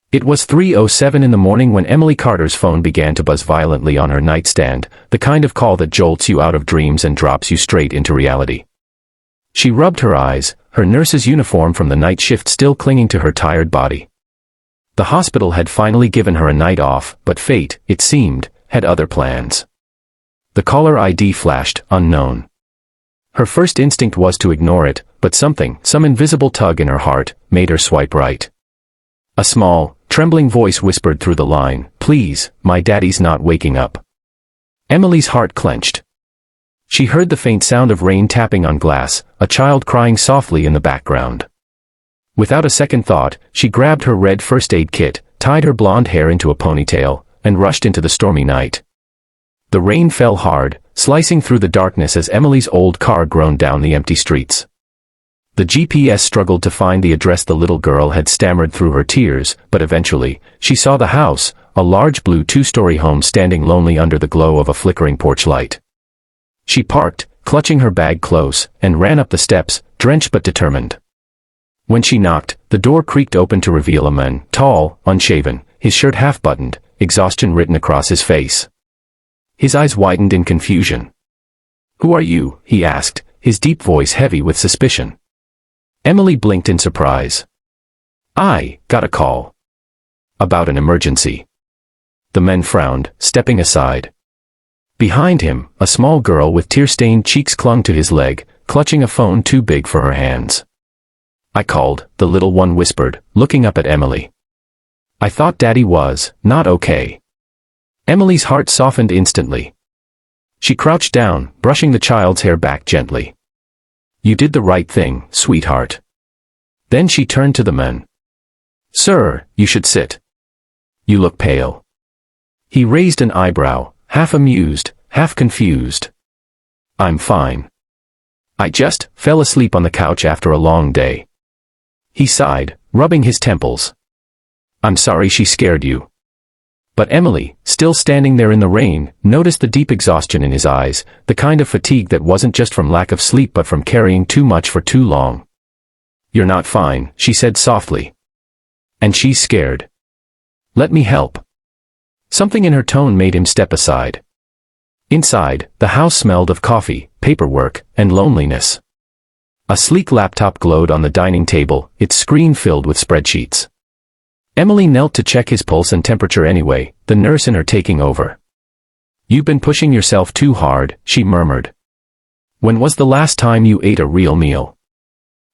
It was 3:07 in the morning when Emily Carter's phone began to buzz violently on her nightstand, the kind of call that jolts you out of dreams and drops you straight into reality. She rubbed her eyes, her nurse's uniform from the night shift still clinging to her tired body. The hospital had finally given her a night off, but fate, it seemed, had other plans. The caller ID flashed, unknown. Her first instinct was to ignore it, but some invisible tug in her heart, made her swipe right. A small, trembling voice whispered through the line, "Please, my daddy's not waking up." Emily's heart clenched. She heard the faint sound of rain tapping on glass, a child crying softly in the background. Without a second thought, she grabbed her red first aid kit, tied her blonde hair into a ponytail, and rushed into the stormy night. The rain fell hard, slicing through the darkness as Emily's old car groaned down the empty streets. The GPS struggled to find the address the little girl had stammered through her tears, but eventually, she saw the house, a large blue two-story home standing lonely under the glow of a flickering porch light. She parked, clutching her bag close, and ran up the steps, drenched but determined. When she knocked, the door creaked open to reveal a man, tall, unshaven, his shirt half-buttoned, exhaustion written across his face. His eyes widened in confusion. "Who are you?" he asked, his deep voice heavy with suspicion. Emily blinked in surprise. "I got a call. About an emergency." The man frowned, stepping aside. Behind him, a small girl with tear-stained cheeks clung to his leg, clutching a phone too big for her hands. "I called," the little one whispered, looking up at Emily. "I thought Daddy was not okay." Emily's heart softened instantly. She crouched down, brushing the child's hair back gently. "You did the right thing, sweetheart." Then she turned to the man. "Sir, you should sit. You look pale." He raised an eyebrow, half amused, half confused. "I'm fine. I just fell asleep on the couch after a long day." He sighed, rubbing his temples. "I'm sorry she scared you." But Emily, still standing there in the rain, noticed the deep exhaustion in his eyes, the kind of fatigue that wasn't just from lack of sleep but from carrying too much for too long. "You're not fine," she said softly. "And she's scared. Let me help." Something in her tone made him step aside. Inside, the house smelled of coffee, paperwork, and loneliness. A sleek laptop glowed on the dining table, its screen filled with spreadsheets. Emily knelt to check his pulse and temperature anyway, the nurse in her taking over. "You've been pushing yourself too hard," she murmured. "When was the last time you ate a real meal?"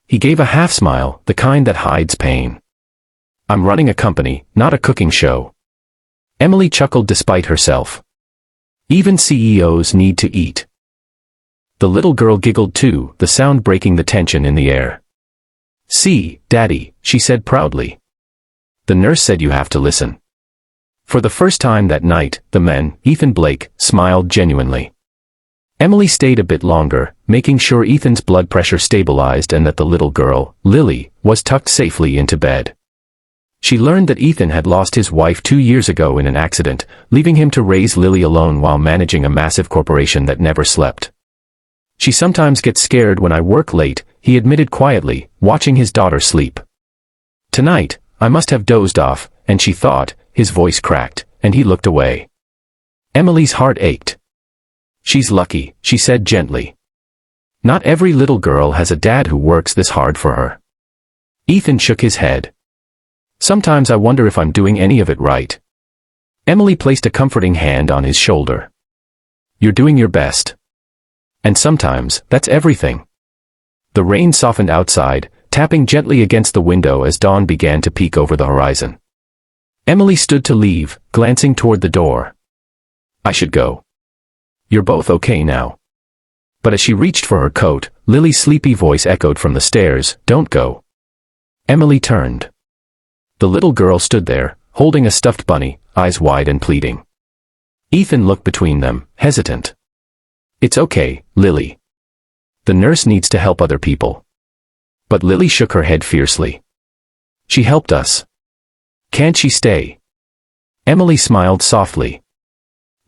He gave a half-smile, the kind that hides pain. "I'm running a company, not a cooking show." Emily chuckled despite herself. "Even CEOs need to eat." The little girl giggled too, the sound breaking the tension in the air. "See, Daddy," she said proudly. "The nurse said you have to listen." For the first time that night, the man, Ethan Blake, smiled genuinely. Emily stayed a bit longer, making sure Ethan's blood pressure stabilized and that the little girl, Lily, was tucked safely into bed. She learned that Ethan had lost his wife 2 years ago in an accident, leaving him to raise Lily alone while managing a massive corporation that never slept. "She sometimes gets scared when I work late," he admitted quietly, watching his daughter sleep. "Tonight, I must have dozed off," and she thought, his voice cracked, and he looked away. Emily's heart ached. "She's lucky," she said gently. "Not every little girl has a dad who works this hard for her." Ethan shook his head. "Sometimes I wonder if I'm doing any of it right." Emily placed a comforting hand on his shoulder. "You're doing your best. And sometimes, that's everything." The rain softened outside, tapping gently against the window as dawn began to peek over the horizon. Emily stood to leave, glancing toward the door. "I should go. You're both okay now." But as she reached for her coat, Lily's sleepy voice echoed from the stairs, "Don't go." Emily turned. The little girl stood there, holding a stuffed bunny, eyes wide and pleading. Ethan looked between them, hesitant. "It's okay, Lily. The nurse needs to help other people." But Lily shook her head fiercely. "She helped us. Can't she stay?" Emily smiled softly.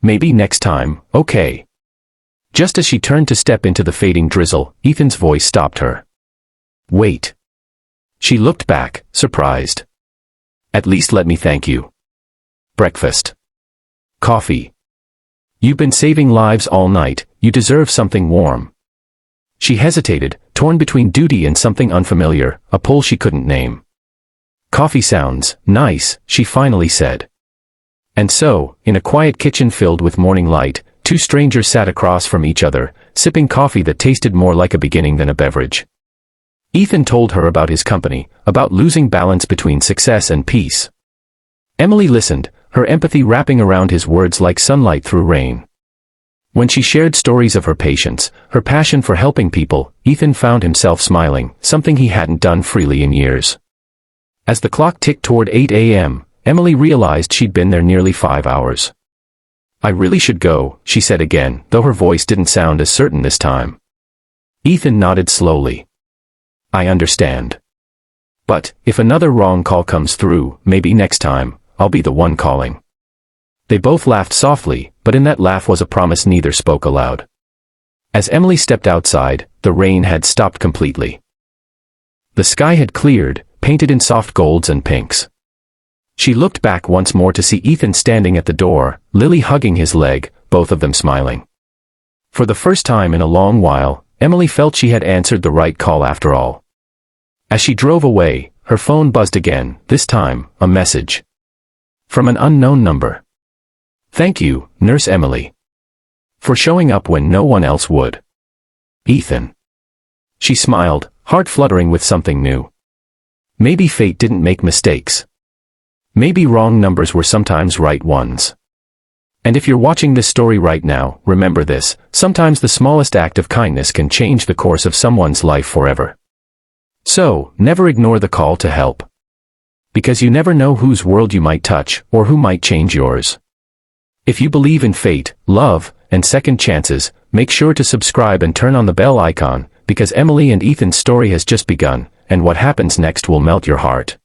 "Maybe next time, okay." Just as she turned to step into the fading drizzle, Ethan's voice stopped her. "Wait." She looked back, surprised. At least let me thank you. Breakfast. Coffee. You've been saving lives all night, you deserve something warm. She hesitated, torn between duty and something unfamiliar, a pull she couldn't name. Coffee sounds nice, she finally said. And so, in a quiet kitchen filled with morning light, two strangers sat across from each other, sipping coffee that tasted more like a beginning than a beverage. Ethan told her about his company, about losing balance between success and peace. Emily listened, her empathy wrapping around his words like sunlight through rain. When she shared stories of her patience, her passion for helping people, Ethan found himself smiling, something he hadn't done freely in years. As the clock ticked toward 8 a.m., Emily realized she'd been there nearly 5 hours. I really should go, she said again, though her voice didn't sound as certain this time. Ethan nodded slowly. I understand. But, if another wrong call comes through, maybe next time, I'll be the one calling. They both laughed softly, but in that laugh was a promise neither spoke aloud. As Emily stepped outside, the rain had stopped completely. The sky had cleared, painted in soft golds and pinks. She looked back once more to see Ethan standing at the door, Lily hugging his leg, both of them smiling. For the first time in a long while, Emily felt she had answered the right call after all. As she drove away, her phone buzzed again, this time, a message. From an unknown number. Thank you, Nurse Emily. For showing up when no one else would. Ethan. She smiled, heart fluttering with something new. Maybe fate didn't make mistakes. Maybe wrong numbers were sometimes right ones. And if you're watching this story right now, remember this, sometimes the smallest act of kindness can change the course of someone's life forever. So, never ignore the call to help. Because you never know whose world you might touch, or who might change yours. If you believe in fate, love, and second chances, make sure to subscribe and turn on the bell icon, because Emily and Ethan's story has just begun, and what happens next will melt your heart.